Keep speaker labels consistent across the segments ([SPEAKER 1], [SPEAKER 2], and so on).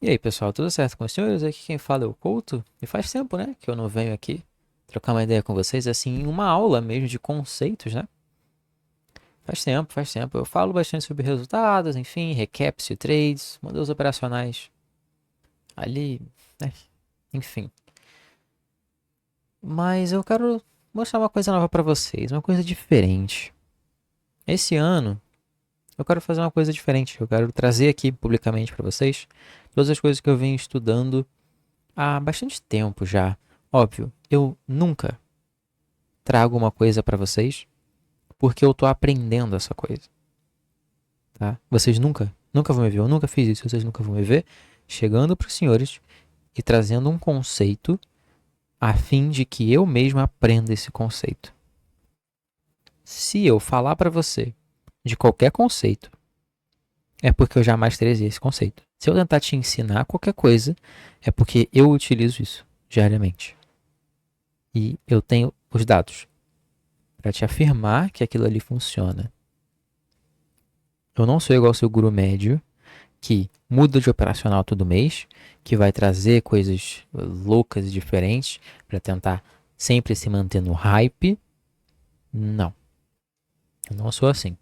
[SPEAKER 1] E aí, pessoal, tudo certo com os senhores? Aqui quem fala é o Couto. E faz tempo, né, que eu não venho aqui trocar uma ideia com vocês, assim, em uma aula mesmo de conceitos, né? Faz tempo, faz tempo. Eu falo bastante sobre resultados, enfim, recaps e trades, modelos operacionais ali, né? Enfim. Mas eu quero mostrar uma coisa nova pra vocês, uma coisa diferente. Esse ano, eu quero fazer uma coisa diferente. Eu quero trazer aqui publicamente pra vocês todas as coisas que eu venho estudando há bastante tempo já. Óbvio, eu nunca trago uma coisa pra vocês porque eu tô aprendendo essa coisa, tá? Vocês nunca vão me ver, eu nunca fiz isso, vocês nunca vão me ver chegando pros senhores e trazendo um conceito a fim de que eu mesmo aprenda esse conceito. Se eu falar pra você de qualquer conceito, é porque eu jamais terei esse conceito. Se eu tentar te ensinar qualquer coisa, é porque eu utilizo isso diariamente. E eu tenho os dados para te afirmar que aquilo ali funciona. Eu não sou igual ao seu guru médio, que muda de operacional todo mês, que vai trazer coisas loucas e diferentes para tentar sempre se manter no hype. Não, eu não sou assim.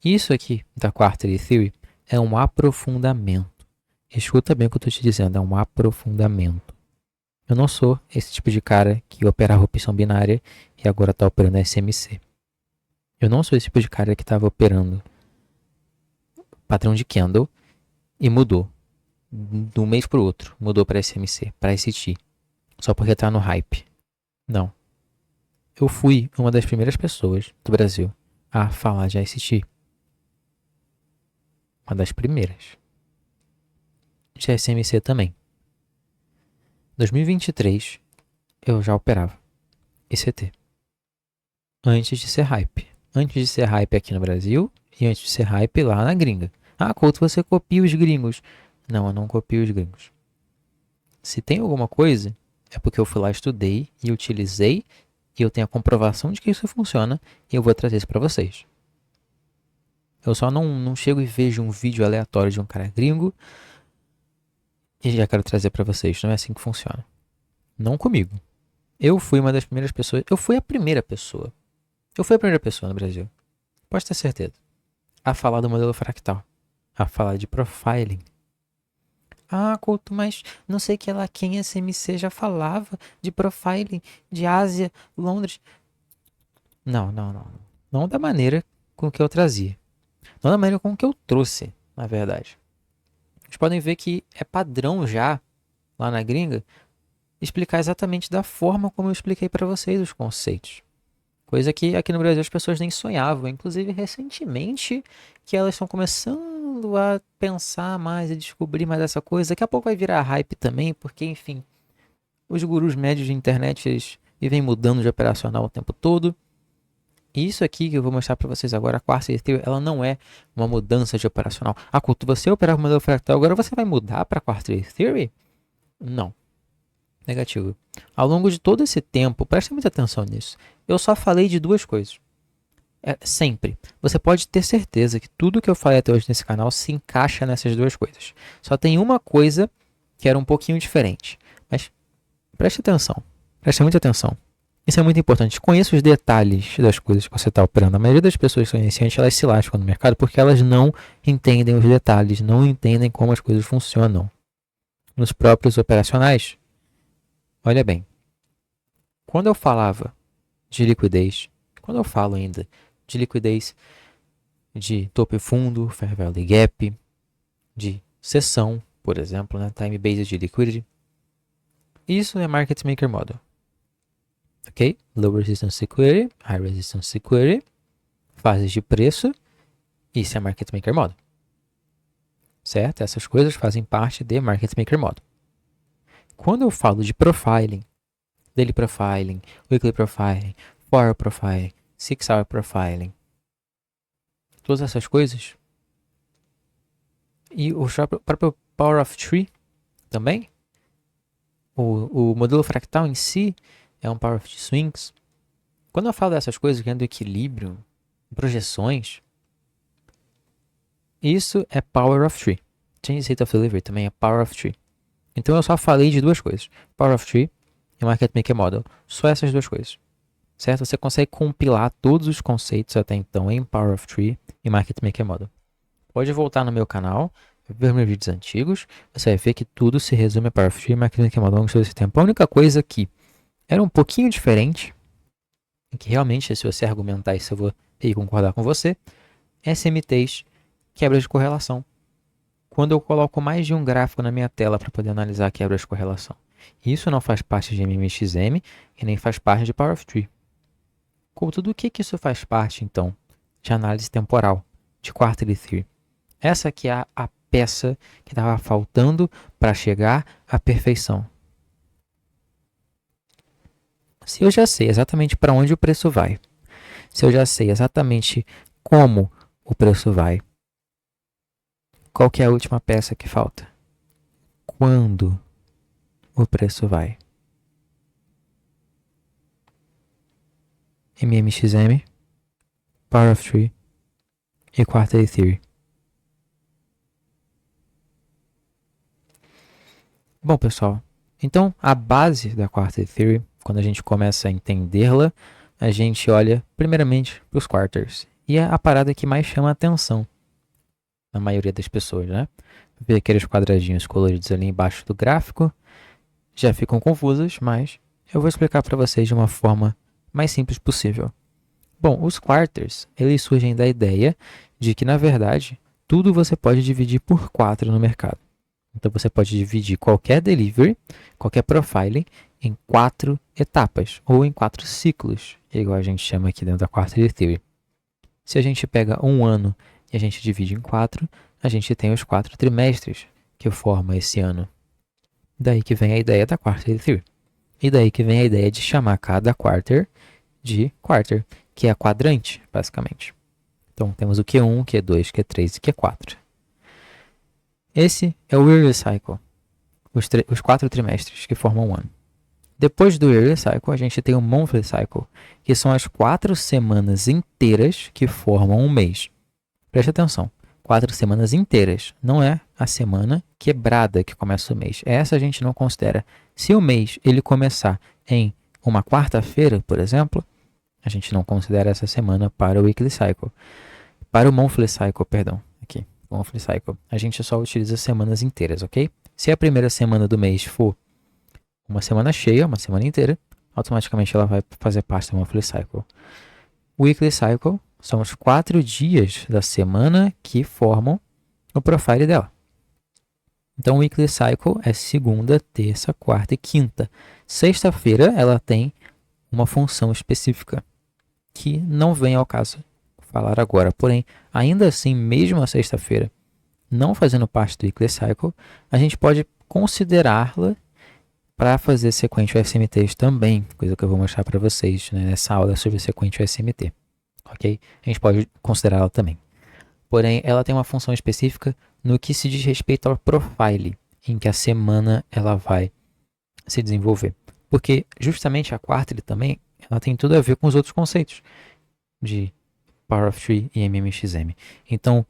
[SPEAKER 1] Isso aqui da Quarterly Theory é um aprofundamento. Escuta bem o que eu estou te dizendo, é um aprofundamento. Eu não sou esse tipo de cara que operava opção binária e agora está operando SMC. Eu não sou esse tipo de cara que estava operando padrão de candle e mudou de um mês para o outro. Mudou para SMC, para ST. Só porque está no hype. Não. Eu fui uma das primeiras pessoas do Brasil a falar de ST. Uma das primeiras. De SMC também. Em 2023, eu já operava ECT. Antes de ser hype. Antes de ser hype aqui no Brasil e antes de ser hype lá na gringa. Ah, Couto, você copia os gringos. Não, eu não copio os gringos. Se tem alguma coisa, é porque eu fui lá, estudei e utilizei e eu tenho a comprovação de que isso funciona e eu vou trazer isso para vocês. Eu só não chego e vejo um vídeo aleatório de um cara gringo e já quero trazer para vocês. Não é assim que funciona. Não comigo. Eu fui uma das primeiras pessoas. Eu fui a primeira pessoa. Eu fui a primeira pessoa no Brasil. Pode ter certeza. A falar do modelo fractal. A falar de profiling. Ah, Couto, mas não sei que lá quem SMC já falava de profiling de Ásia, Londres. Não. Não da maneira com que eu trazia. Não da maneira com que eu trouxe, na verdade. Vocês podem ver que é padrão já, lá na gringa, explicar exatamente da forma como eu expliquei para vocês os conceitos. Coisa que aqui no Brasil as pessoas nem sonhavam. Inclusive, recentemente, que elas estão começando a pensar mais e descobrir mais essa coisa. Daqui a pouco vai virar hype também, porque, enfim, os gurus médios de internet eles vivem mudando de operacional o tempo todo. E isso aqui que eu vou mostrar para vocês agora, a Quartz Theory, ela não é uma mudança de operacional. Ah, quando você operava o modelo fractal, agora você vai mudar para a Quartz Theory? Não. Negativo. Ao longo de todo esse tempo, preste muita atenção nisso. Eu só falei de duas coisas. Sempre. Você pode ter certeza que tudo que eu falei até hoje nesse canal se encaixa nessas duas coisas. Só tem uma coisa que era um pouquinho diferente. Mas preste atenção. Preste muita atenção. Isso é muito importante. Conheça os detalhes das coisas que você está operando. A maioria das pessoas que são iniciantes, elas se lascam no mercado porque elas não entendem os detalhes, não entendem como as coisas funcionam. Nos próprios operacionais, olha bem. Quando eu falava de liquidez, quando eu falo ainda de liquidez de topo e fundo, fair value gap, de sessão, por exemplo, né, time based liquidity, isso é market maker model. Ok? Low resistance security, high resistance security, fases de preço, isso é market maker model. Certo? Essas coisas fazem parte de market maker model. Quando eu falo de profiling, daily profiling, weekly profiling, 4-hour profiling, 6-hour profiling, todas essas coisas, e o próprio Power of Tree também, o modelo fractal em si é um Power of Swings. Quando eu falo dessas coisas, ganhando equilíbrio, projeções, isso é Power of Tree. Change State of Delivery também é Power of Tree. Então eu só falei de duas coisas, Power of Tree e Market Maker Model. Só essas duas coisas. Certo? Você consegue compilar todos os conceitos até então em Power of Tree e Market Maker Model. Pode voltar no meu canal, ver meus vídeos antigos, você vai ver que tudo se resume a Power of Tree e Market Maker Model ao longo desse tempo. A única coisa que era um pouquinho diferente, e que realmente, se você argumentar isso, eu vou ter que concordar com você, SMTs, quebras de correlação. Quando eu coloco mais de um gráfico na minha tela para poder analisar quebras de correlação. Isso não faz parte de MMXM e nem faz parte de Power of Tree. Couto, do que isso faz parte, então, de análise temporal, de Quarterly Theory? Essa aqui é a peça que estava faltando para chegar à perfeição. Se eu já sei exatamente para onde o preço vai, se eu já sei exatamente como o preço vai, qual que é a última peça que falta? Quando o preço vai? MMXM, Power of Tree e Quarterly Theory. Bom, pessoal, então a base da Quarterly Theory, quando a gente começa a entendê-la, a gente olha primeiramente para os quarters. E é a parada que mais chama a atenção na maioria das pessoas, né? Ver aqueles quadradinhos coloridos ali embaixo do gráfico, já ficam confusos, mas eu vou explicar para vocês de uma forma mais simples possível. Bom, os quarters, eles surgem da ideia de que, na verdade, tudo você pode dividir por 4 no mercado. Então, você pode dividir qualquer delivery, qualquer profiling, em 4 etapas, ou em 4 ciclos, igual a gente chama aqui dentro da Quarterly Theory. Se a gente pega um ano e a gente divide em 4, a gente tem os 4 trimestres que formam esse ano. Daí que vem a ideia da Quarterly Theory. E daí que vem a ideia de chamar cada quarter de quarter, que é quadrante, basicamente. Então, temos o Q1, Q2, Q3 e Q4. Esse é o Yearly Cycle, os 4 trimestres que formam um ano. Depois do Yearly Cycle, a gente tem o Monthly Cycle, que são as 4 semanas inteiras que formam um mês. Preste atenção, 4 semanas inteiras, não é a semana quebrada que começa o mês. Essa a gente não considera. Se o mês ele começar em uma quarta-feira, por exemplo, a gente não considera essa semana para o Weekly Cycle. Para o Monthly Cycle, perdão, aqui, Monthly Cycle, a gente só utiliza semanas inteiras, ok? Se a primeira semana do mês for uma semana cheia, uma semana inteira, automaticamente ela vai fazer parte do Monthly Cycle. O Weekly Cycle são os 4 dias da semana que formam o profile dela. Então, o Weekly Cycle é segunda, terça, quarta e quinta. Sexta-feira, ela tem uma função específica, que não vem ao caso falar agora. Porém, ainda assim, mesmo a sexta-feira, não fazendo parte do Weekly Cycle, a gente pode considerá-la para fazer sequential SMTs também, coisa que eu vou mostrar para vocês, né, nessa aula sobre sequential SMT. Ok? A gente pode considerá-la também. Porém, ela tem uma função específica no que se diz respeito ao profile, em que a semana ela vai se desenvolver. Porque justamente a Quarterly também, ela tem tudo a ver com os outros conceitos de Power of Tree e MMXM. Então,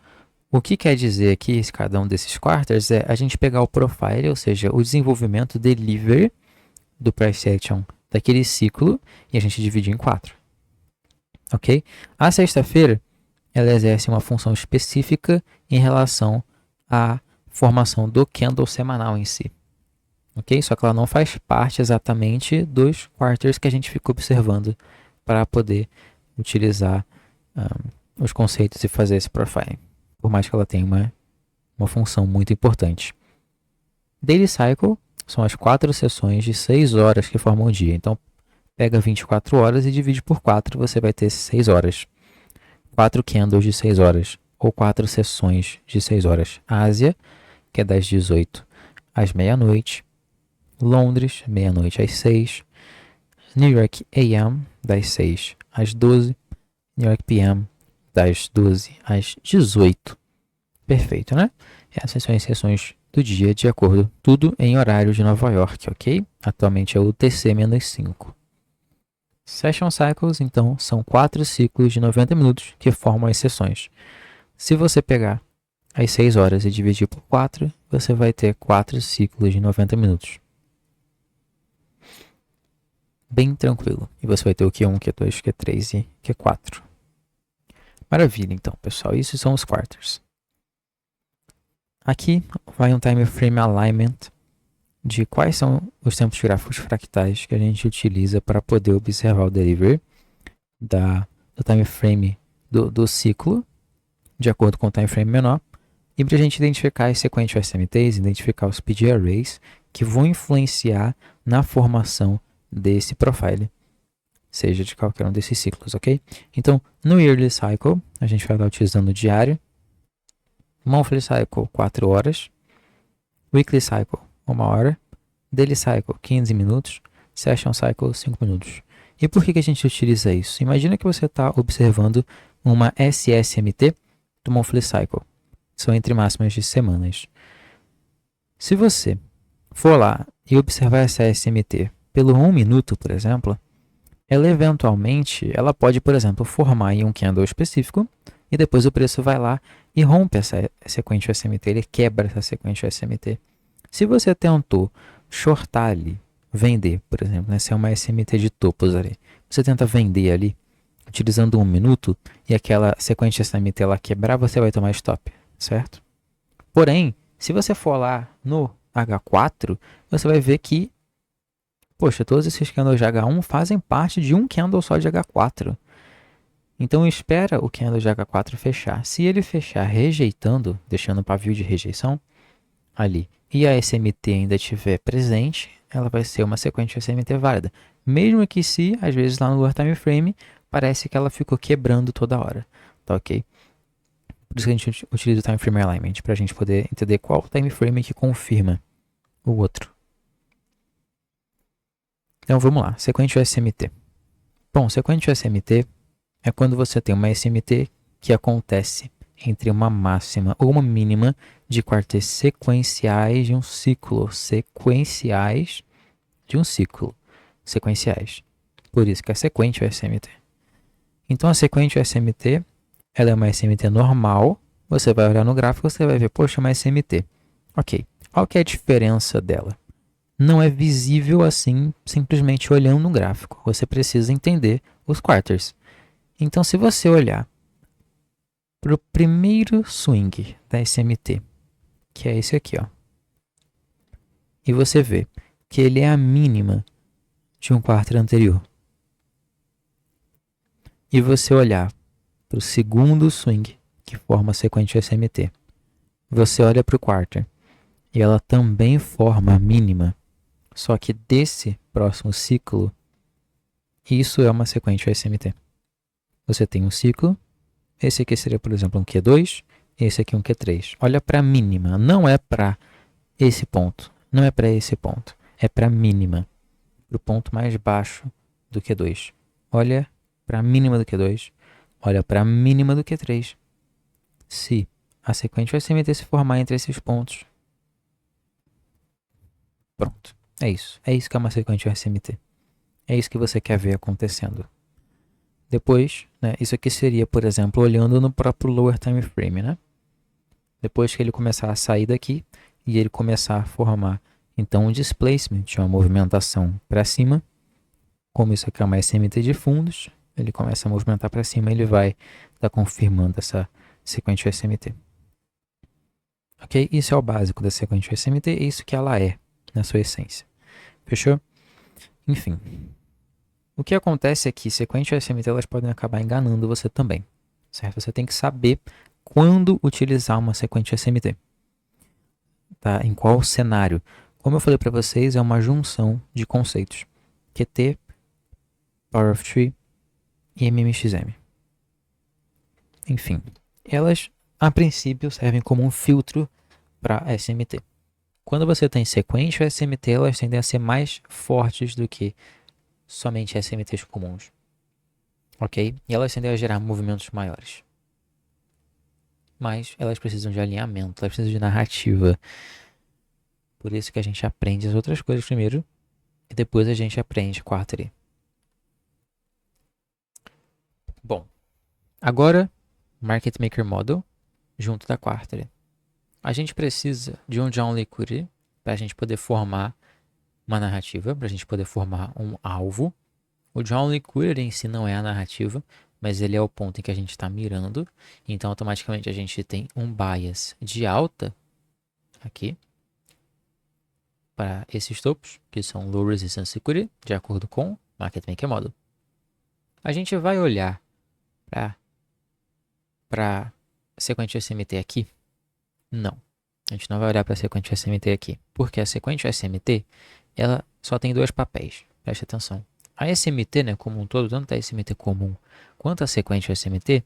[SPEAKER 1] o que quer dizer aqui, cada um desses quarters, é a gente pegar o profile, ou seja, o desenvolvimento delivery do price action daquele ciclo, e a gente dividir em 4. Ok? A sexta-feira, ela exerce uma função específica em relação à formação do candle semanal em si. Ok? Só que ela não faz parte exatamente dos quarters que a gente fica observando para poder utilizar os conceitos e fazer esse profiling. Por mais que ela tenha uma função muito importante. Daily Cycle são as 4 sessões de 6 horas que formam o dia. Então, pega 24 horas e divide por 4, você vai ter 6 horas. 4 candles de 6 horas, ou 4 sessões de 6 horas. Ásia, que é das 18 às meia-noite. Londres, meia-noite às 6. New York AM, das 6 às 12. New York PM, das 12 às 18. Perfeito, né? Essas são as sessões do dia de acordo, tudo em horário de Nova York, ok? Atualmente é o UTC-5. Session Cycles, então, são 4 ciclos de 90 minutos que formam as sessões. Se você pegar as 6 horas e dividir por 4, você vai ter 4 ciclos de 90 minutos. Bem tranquilo. E você vai ter o Q1, Q2, Q3 e Q4. Maravilha, então, pessoal. Isso são os quarters. Aqui vai um time frame alignment de quais são os tempos gráficos fractais que a gente utiliza para poder observar o delivery do time frame do ciclo, de acordo com o time frame menor, e para a gente identificar as sequential SMTs, identificar os PD arrays que vão influenciar na formação desse profile, seja de qualquer um desses ciclos, ok? Então, no Yearly Cycle, a gente vai estar utilizando o diário, Monthly Cycle, 4 horas, Weekly Cycle, 1 hora, Daily Cycle, 15 minutos, Session Cycle, 5 minutos. E por que a gente utiliza isso? Imagina que você está observando uma SSMT do Monthly Cycle. São entre máximas de semanas. Se você for lá e observar essa SMT pelo 1 minuto, por exemplo, ela eventualmente, ela pode, por exemplo, formar em um candle específico e depois o preço vai lá e rompe essa sequência SMT, ele quebra essa sequência SMT. Se você tentou shortar ali, vender, por exemplo, né, se é uma SMT de topos ali, você tenta vender ali, utilizando 1 minuto, e aquela sequência SMT ela quebrar, você vai tomar stop, certo? Porém, se você for lá no H4, você vai ver que, poxa, todos esses candles de H1 fazem parte de um candle só de H4. Então espera o candle de H4 fechar. Se ele fechar rejeitando, deixando um pavio de rejeição ali, e a SMT ainda estiver presente, ela vai ser uma sequência SMT válida. Mesmo que se, às vezes lá no lower time frame, parece que ela ficou quebrando toda hora. Tá ok? Por isso que a gente utiliza o time frame alignment, para a gente poder entender qual time frame que confirma o outro. Então vamos lá, sequência SMT. Bom, sequência SMT é quando você tem uma SMT que acontece entre uma máxima ou uma mínima de quartos sequenciais de um ciclo. Sequenciais de um ciclo. Sequenciais. Por isso que é sequência SMT. Então a sequência SMT, ela é uma SMT normal. Você vai olhar no gráfico, você vai ver, poxa, uma SMT. Ok, qual que é a diferença dela? Não é visível assim, simplesmente olhando no gráfico. Você precisa entender os quarters. Então, se você olhar para o primeiro swing da SMT, que é esse aqui, ó, e você vê que ele é a mínima de um quarter anterior, e você olhar para o segundo swing, que forma a sequência SMT, você olha para o quarter, e ela também forma a mínima, só que desse próximo ciclo, isso é uma sequência SMT. Você tem um ciclo, esse aqui seria, por exemplo, um Q2, esse aqui um Q3. Olha para a mínima, não é para esse ponto, não é para esse ponto, é para a mínima, para o ponto mais baixo do Q2. Olha para a mínima do Q2, olha para a mínima do Q3. Se a sequência SMT se formar entre esses pontos, pronto, é isso que é uma sequência SMT. É isso que você quer ver acontecendo. Depois, né, isso aqui seria, por exemplo, olhando no próprio lower time frame, né? Depois que ele começar a sair daqui e ele começar a formar, então, um displacement, uma movimentação para cima, como isso aqui é uma SMT de fundos, ele começa a movimentar para cima, ele vai estar confirmando essa sequência SMT. Ok? Isso é o básico da sequência SMT, é isso que ela é, na sua essência. Fechou? Enfim. O que acontece é que sequências SMT elas podem acabar enganando você também, certo? Você tem que saber quando utilizar uma sequência SMT, tá? Em qual cenário. Como eu falei para vocês, é uma junção de conceitos. QT, Power of Tree e MMXM. Enfim, elas a princípio servem como um filtro para SMT. Quando você tem sequência SMT, elas tendem a ser mais fortes do que somente SMTs comuns, ok? E elas tendem a gerar movimentos maiores. Mas elas precisam de alinhamento, elas precisam de narrativa. Por isso que a gente aprende as outras coisas primeiro e depois a gente aprende quarterly. Bom, agora Market Maker Model junto da quarterly. A gente precisa de um John Le Carré para a gente poder formar uma narrativa, para a gente poder formar um alvo. O John Le Carré em si não é a narrativa, mas ele é o ponto em que a gente está mirando. Então, automaticamente, a gente tem um bias de alta aqui para esses topos, que são Low Resistance Carré, de acordo com Market Maker Model. A gente vai olhar para a sequência SMT aqui? Não. A gente não vai olhar para a sequência SMT aqui, porque a sequência SMT ela só tem dois papéis. Preste atenção. A SMT, né, como um todo, tanto a SMT comum quanto a sequência SMT,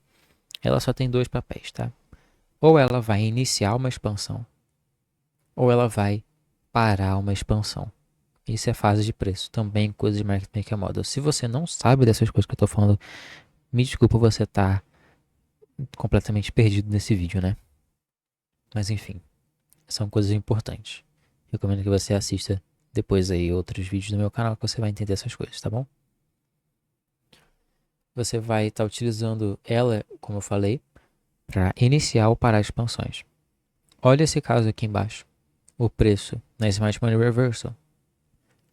[SPEAKER 1] ela só tem dois papéis, tá? Ou ela vai iniciar uma expansão, ou ela vai parar uma expansão. Isso é fase de preço, também coisa de Market Maker Model. Se você não sabe dessas coisas que eu estou falando, me desculpa, você está completamente perdido nesse vídeo, né? Mas enfim, são coisas importantes. Recomendo que você assista depois aí outros vídeos do meu canal que você vai entender essas coisas, tá bom? Você vai estar utilizando ela, como eu falei, para iniciar ou parar expansões. Olha esse caso aqui embaixo. O preço na Smart Money Reversal.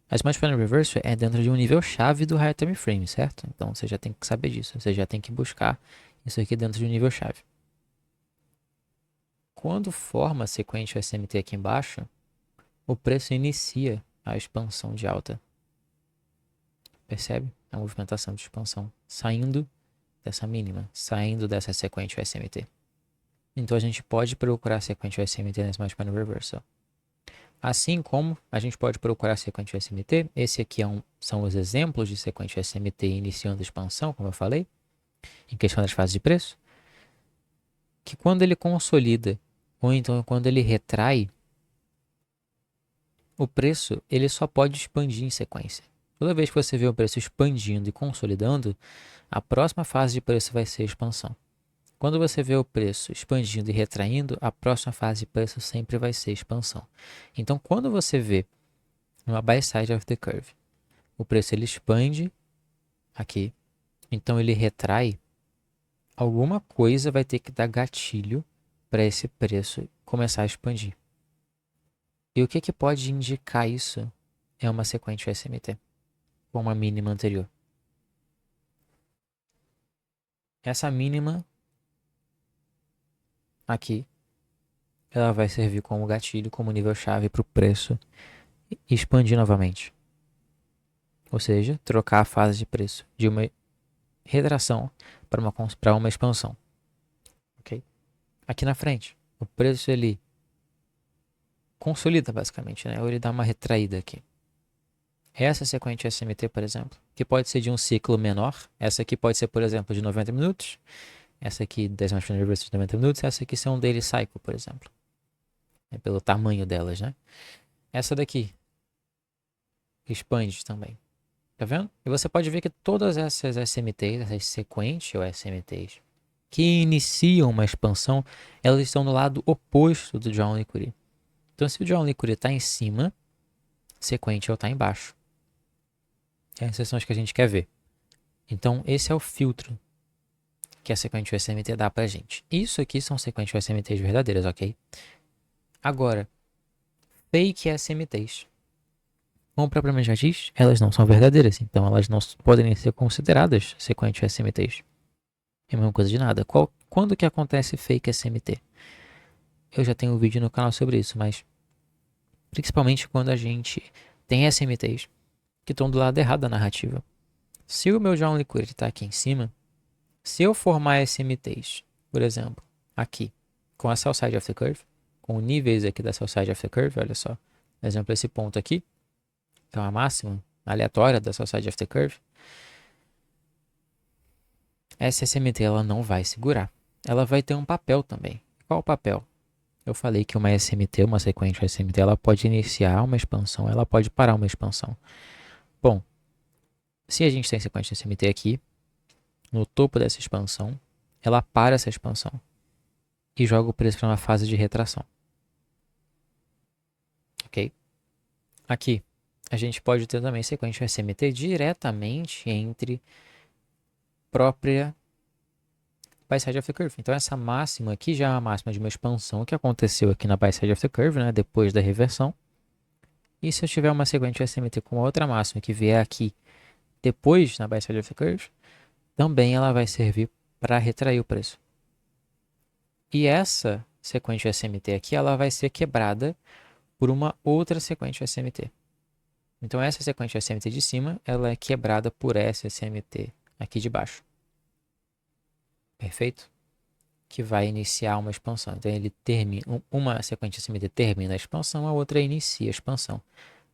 [SPEAKER 1] A Smart Money Reversal é dentro de um nível chave do Higher Time Frame, certo? Então você já tem que saber disso. Você já tem que buscar isso aqui dentro de um nível chave. Quando forma a sequência SMT aqui embaixo, o preço inicia a expansão de alta. Percebe? A movimentação de expansão saindo dessa mínima, saindo dessa sequência SMT. Então a gente pode procurar a sequência SMT na Smart Money Reversal. Assim como a gente pode procurar a sequência SMT, esse aqui são os exemplos de sequência SMT iniciando a expansão, como eu falei, em questão das fases de preço, que quando ele consolida, ou então quando ele retrai, o preço ele só pode expandir em sequência. Toda vez que você vê o preço expandindo e consolidando, a próxima fase de preço vai ser expansão. Quando você vê o preço expandindo e retraindo, a próxima fase de preço sempre vai ser expansão. Então, quando você vê uma buy side of the curve, o preço ele expande aqui, então ele retrai, alguma coisa vai ter que dar gatilho para esse preço começar a expandir. E o que pode indicar isso é uma sequência SMT, com uma mínima anterior. Essa mínima aqui, ela vai servir como gatilho, como nível-chave para o preço expandir novamente. Ou seja, trocar a fase de preço de uma retração para uma expansão. Okay? Aqui na frente, o preço ele consolida basicamente, né? Ou ele dá uma retraída aqui. Essa sequência SMT, por exemplo, que pode ser de um ciclo menor. Essa aqui pode ser, por exemplo, de 90 minutos. Essa aqui, 10 mais de 90 minutos. Essa aqui são um daily cycle, por exemplo. É pelo tamanho delas, né? Essa daqui expande também. Tá vendo? E você pode ver que todas essas SMTs, essas sequências ou SMTs, que iniciam uma expansão, elas estão no lado oposto do John Le Carré. Então, se o John Le Carré está em cima, sequential está embaixo. Essas são as que a gente quer ver. Então, esse é o filtro que a sequência SMT dá pra gente. Isso aqui são sequências SMTs verdadeiras, ok? Agora, fake SMTs. Como propriamente já diz, elas não são verdadeiras, então elas não podem ser consideradas sequências SMTs. É a mesma coisa de nada. Quando que acontece fake SMT? Eu já tenho um vídeo no canal sobre isso, mas principalmente quando a gente tem SMTs que estão do lado errado da narrativa. Se o meu John Le Carré está aqui em cima, se eu formar SMTs, por exemplo, aqui, com a sell side of the curve, com níveis aqui da sell side of the curve, olha só, por exemplo, esse ponto aqui, que é uma máxima aleatória da sell side of the curve, essa SMT ela não vai segurar. Ela vai ter um papel também. Qual o papel? Eu falei que uma SMT, uma sequência SMT, ela pode iniciar uma expansão, ela pode parar uma expansão. Bom, se a gente tem sequência SMT aqui, no topo dessa expansão, ela para essa expansão e joga o preço para uma fase de retração. Ok? Aqui, a gente pode ter também sequência SMT diretamente entre própria by side of the curve. Então essa máxima aqui já é uma máxima de uma expansão que aconteceu aqui na by side of the curve, né, depois da reversão. E se eu tiver uma sequência de SMT com outra máxima que vier aqui depois na by side of the curve, também ela vai servir para retrair o preço. E essa sequência SMT aqui, ela vai ser quebrada por uma outra sequência SMT. Então essa sequência SMT de cima, ela é quebrada por essa SMT aqui de baixo. Perfeito? Que vai iniciar uma expansão. Então ele termina, uma sequência SMT termina a expansão, a outra inicia a expansão,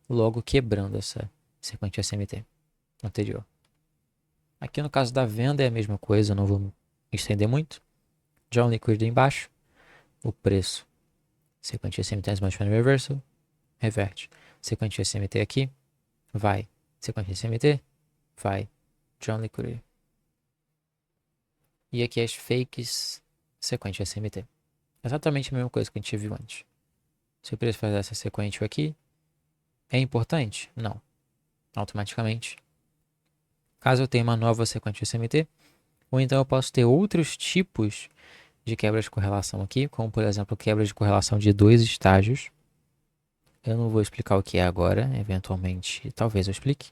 [SPEAKER 1] logo quebrando essa sequência SMT anterior. Aqui no caso da venda é a mesma coisa, eu não vou me estender muito. John Liquid embaixo, o preço, sequência SMT mais reversal, reverte. Sequência SMT aqui, vai. Sequência SMT, vai. John Liquid. E aqui as fakes, sequência SMT. Exatamente a mesma coisa que a gente viu antes. Se o preço fazer essa sequência aqui, é importante? Não. Automaticamente. Caso eu tenha uma nova sequência SMT, ou então eu posso ter outros tipos de quebra de correlação aqui, como por exemplo quebra de correlação de 2 estágios. Eu não vou explicar o que é agora, eventualmente talvez eu explique.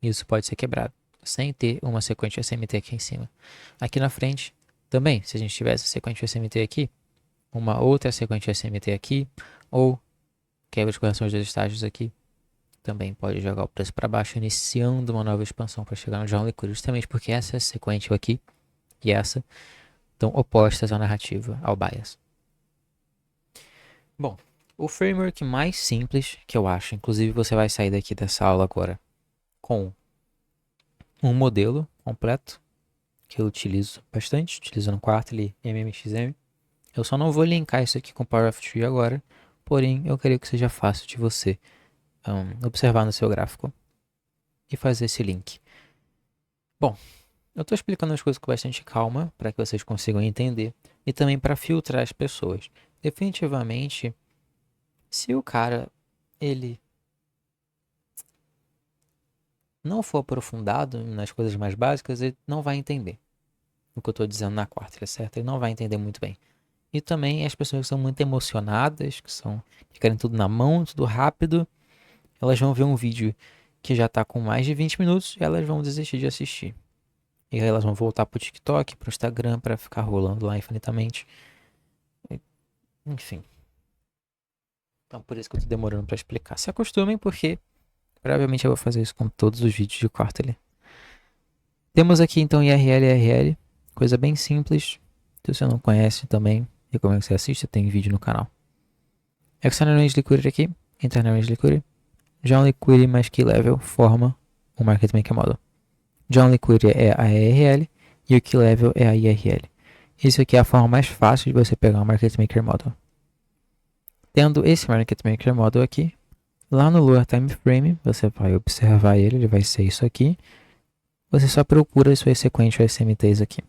[SPEAKER 1] Isso pode ser quebrado, sem ter uma sequência SMT aqui em cima. Aqui na frente, também, se a gente tivesse a sequência SMT aqui, uma outra sequência SMT aqui, ou quebra de correlação de 2 estágios aqui, também pode jogar o preço para baixo, iniciando uma nova expansão para chegar no John Liquid, justamente porque essa sequência aqui e essa estão opostas à narrativa, ao bias. Bom, o framework mais simples que eu acho, inclusive você vai sair daqui dessa aula agora com um modelo completo, que eu utilizo bastante, utilizo no Quarterly MMXM. Eu só não vou linkar isso aqui com Power of Tree agora, porém eu queria que seja fácil de você observar no seu gráfico e fazer esse link. Bom, eu estou explicando as coisas com bastante calma para que vocês consigam entender e também para filtrar as pessoas. Definitivamente, se o cara ele não for aprofundado nas coisas mais básicas, ele não vai entender o que eu estou dizendo na quarta, certo? Ele não vai entender muito bem. E também as pessoas que são muito emocionadas, que querem tudo na mão, tudo rápido, elas vão ver um vídeo que já está com mais de 20 minutos e elas vão desistir de assistir. E aí elas vão voltar pro TikTok, pro Instagram, para ficar rolando lá infinitamente. Enfim. Então por isso que eu tô demorando para explicar. Se acostumem, porque provavelmente eu vou fazer isso com todos os vídeos de Quarterly. Temos aqui então IRL e IRL, coisa bem simples. Se você não conhece também, recomendo que você assista, tem vídeo no canal. External Range Liquidity aqui, Internal Range Liquidity. John Liquidity mais Key Level forma o Market Maker Model. John Liquidity é a ERL e o Key Level é a IRL. Isso aqui é a forma mais fácil de você pegar o Market Maker Model. Tendo esse Market Maker Model aqui, lá no Lower Time Frame, você vai observar ele vai ser isso aqui. Você só procura as suas sequências SMTs aqui,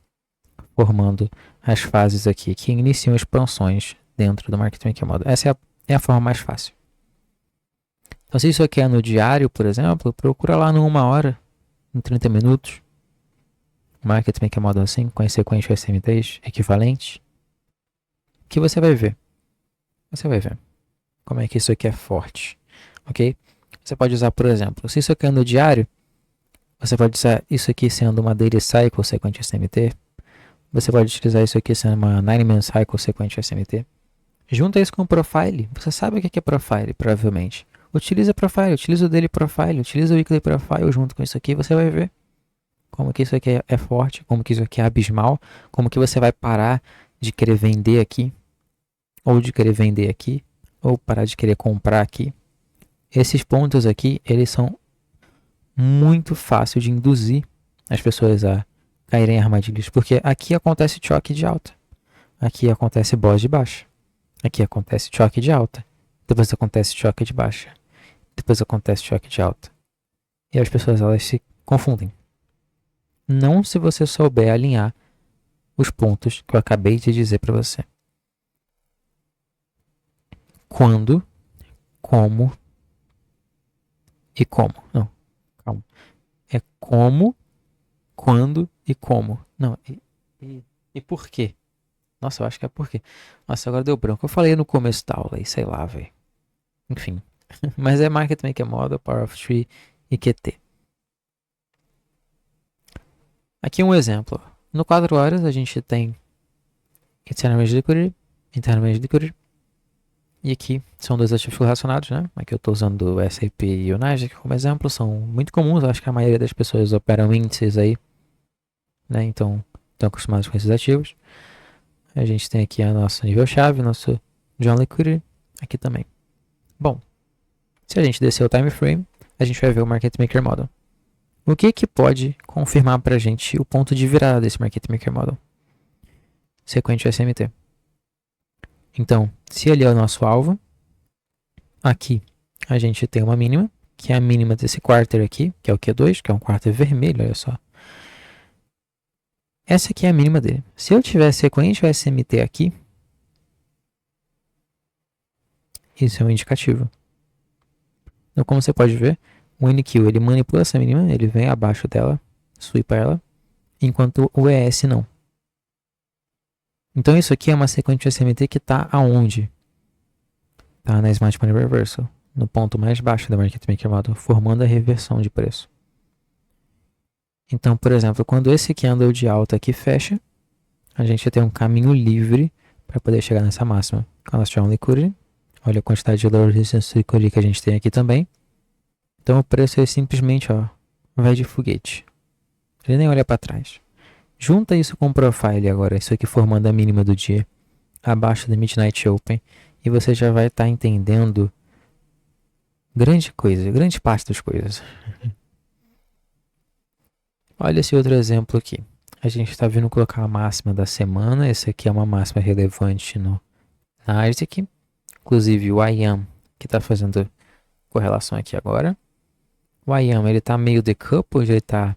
[SPEAKER 1] formando as fases aqui que iniciam expansões dentro do Market Maker Model. Essa é a forma mais fácil. Então, se isso aqui é no diário, por exemplo, procura lá no 1 hora, em 30 minutos, Market Maker Model assim, com as sequências SMTs equivalentes, que você vai ver. Você vai ver como é que isso aqui é forte, ok? Você pode usar, por exemplo, se isso aqui é no diário, você pode usar isso aqui sendo uma Daily Cycle sequência SMT. Você pode utilizar isso aqui sendo uma 9-man Cycle sequência SMT. Junta isso com o Profile. Você sabe o que é Profile, provavelmente. Utiliza Profile, utiliza o Daily Profile, utiliza o Weekly Profile junto com isso aqui. Você vai ver como que isso aqui é forte, como que isso aqui é abismal, como que você vai parar de querer vender aqui, ou de querer vender aqui, ou parar de querer comprar aqui. Esses pontos aqui, eles são muito fáceis de induzir as pessoas a caírem em armadilhas, porque aqui acontece choque de alta, aqui acontece boss de baixa, aqui acontece choque de alta, depois acontece choque de baixa, depois acontece choque de alta. E as pessoas elas se confundem. Não se você souber alinhar os pontos que eu acabei de dizer para você. Quando, como e como. Não, calma. É como, quando e como. Não, E por quê? Nossa, eu acho que é por quê. Nossa, agora deu branco. Eu falei no começo da aula aí, sei lá, velho. Enfim. Mas é Market Maker Model, Power of Tree e QT. Aqui um exemplo. No 4 horas a gente tem Internal Range Liquidity, Internal Range Liquidity. E aqui são dois ativos relacionados, né? Aqui eu estou usando o S&P e o Nasdaq como exemplo. São muito comuns, acho que a maioria das pessoas operam índices aí, né? Então, estão acostumados com esses ativos. A gente tem aqui a nosso nível-chave, nosso John Liquidity, aqui também. Bom, se a gente descer o time frame, a gente vai ver o Market Maker Model. O que pode confirmar para a gente o ponto de virada desse Market Maker Model? Sequente SMT. Então, se ele é o nosso alvo, aqui a gente tem uma mínima, que é a mínima desse quarter aqui, que é o Q2, que é um quarter vermelho, olha só. Essa aqui é a mínima dele. Se eu tiver sequente SMT aqui, isso é um indicativo. Então, como você pode ver, o NQ ele manipula essa mínima, ele vem abaixo dela, sweepa ela, enquanto o ES não. Então, isso aqui é uma sequente SMT que está aonde? Está na Smart Money Reversal, no ponto mais baixo da Market Maker Model, formando a reversão de preço. Então, por exemplo, quando esse candle de alta aqui fecha, a gente tem um caminho livre para poder chegar nessa máxima. Com a nossa Strong Liquidity, olha a quantidade de Lower Resistance Liquidity que a gente tem aqui também. Então, o preço é simplesmente, ó, vai de foguete. Ele nem olha para trás. Junta isso com o profile agora, isso aqui formando a mínima do dia, abaixo do Midnight Open, e você já vai estar entendendo grande parte das coisas. Olha esse outro exemplo aqui. A gente está vindo colocar a máxima da semana. Esse aqui é uma máxima relevante no Nasdaq. Inclusive o IAM, que está fazendo correlação aqui agora. O IAM ele está meio decoupled, ele está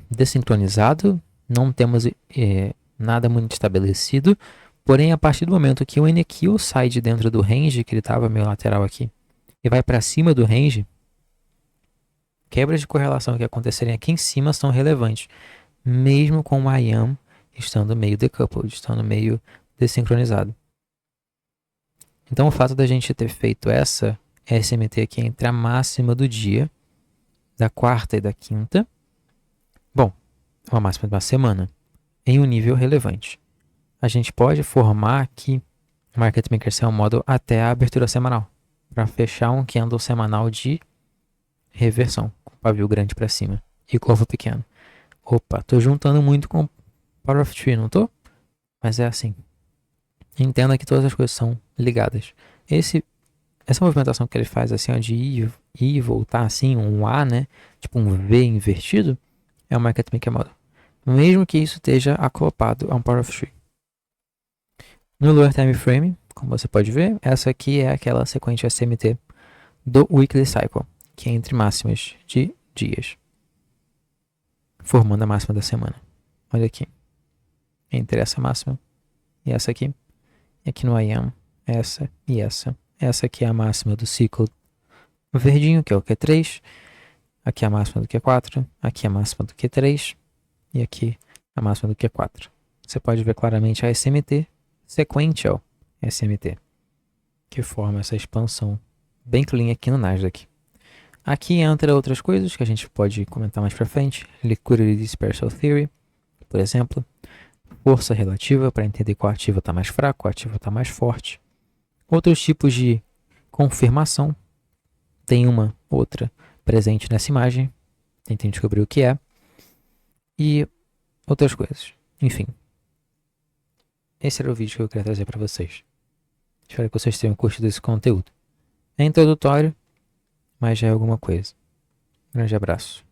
[SPEAKER 1] desincronizado. Não temos nada muito estabelecido. Porém, a partir do momento que o NQ sai de dentro do range, que ele estava meio lateral aqui, e vai para cima do range, quebras de correlação que acontecerem aqui em cima são relevantes, mesmo com o IAM estando meio decoupled, estando meio desincronizado. Então, o fato da gente ter feito essa SMT aqui entre a máxima do dia, da quarta e da quinta, bom, uma máxima de uma semana, em um nível relevante. A gente pode formar aqui o Market Maker Sell Model até a abertura semanal, para fechar um candle semanal de reversão, com pavio grande para cima e curva pequeno. Opa, tô juntando muito com Power of Tree, não tô? Mas é assim. Entenda que todas as coisas são ligadas. Essa movimentação que ele faz assim, ó, de ir e voltar assim, um A, né? Tipo um V invertido, é o Market Maker Model. Mesmo que isso esteja acoplado a um Power of Tree. No Lower Time Frame, como você pode ver, essa aqui é aquela sequência SMT do Weekly Cycle, que é entre máximas de dias, formando a máxima da semana. Olha aqui. Entre essa máxima e essa aqui. E aqui no IAM, essa e essa. Essa aqui é a máxima do ciclo verdinho, que é o Q3. Aqui é a máxima do Q4. Aqui é a máxima do Q3. E aqui a máxima do Q4. Você pode ver claramente a SMT, Sequential SMT, que forma essa expansão bem clean aqui no Nasdaq. Aqui entra outras coisas que a gente pode comentar mais para frente. Liquidity Dispersal Theory, por exemplo. Força relativa, para entender qual ativo está mais fraco, qual ativo está mais forte. Outros tipos de confirmação. Tem uma outra presente nessa imagem. Tentem descobrir o que é. E outras coisas. Enfim. Esse era o vídeo que eu queria trazer para vocês. Espero que vocês tenham curtido esse conteúdo. É introdutório, mas já é alguma coisa. Grande abraço.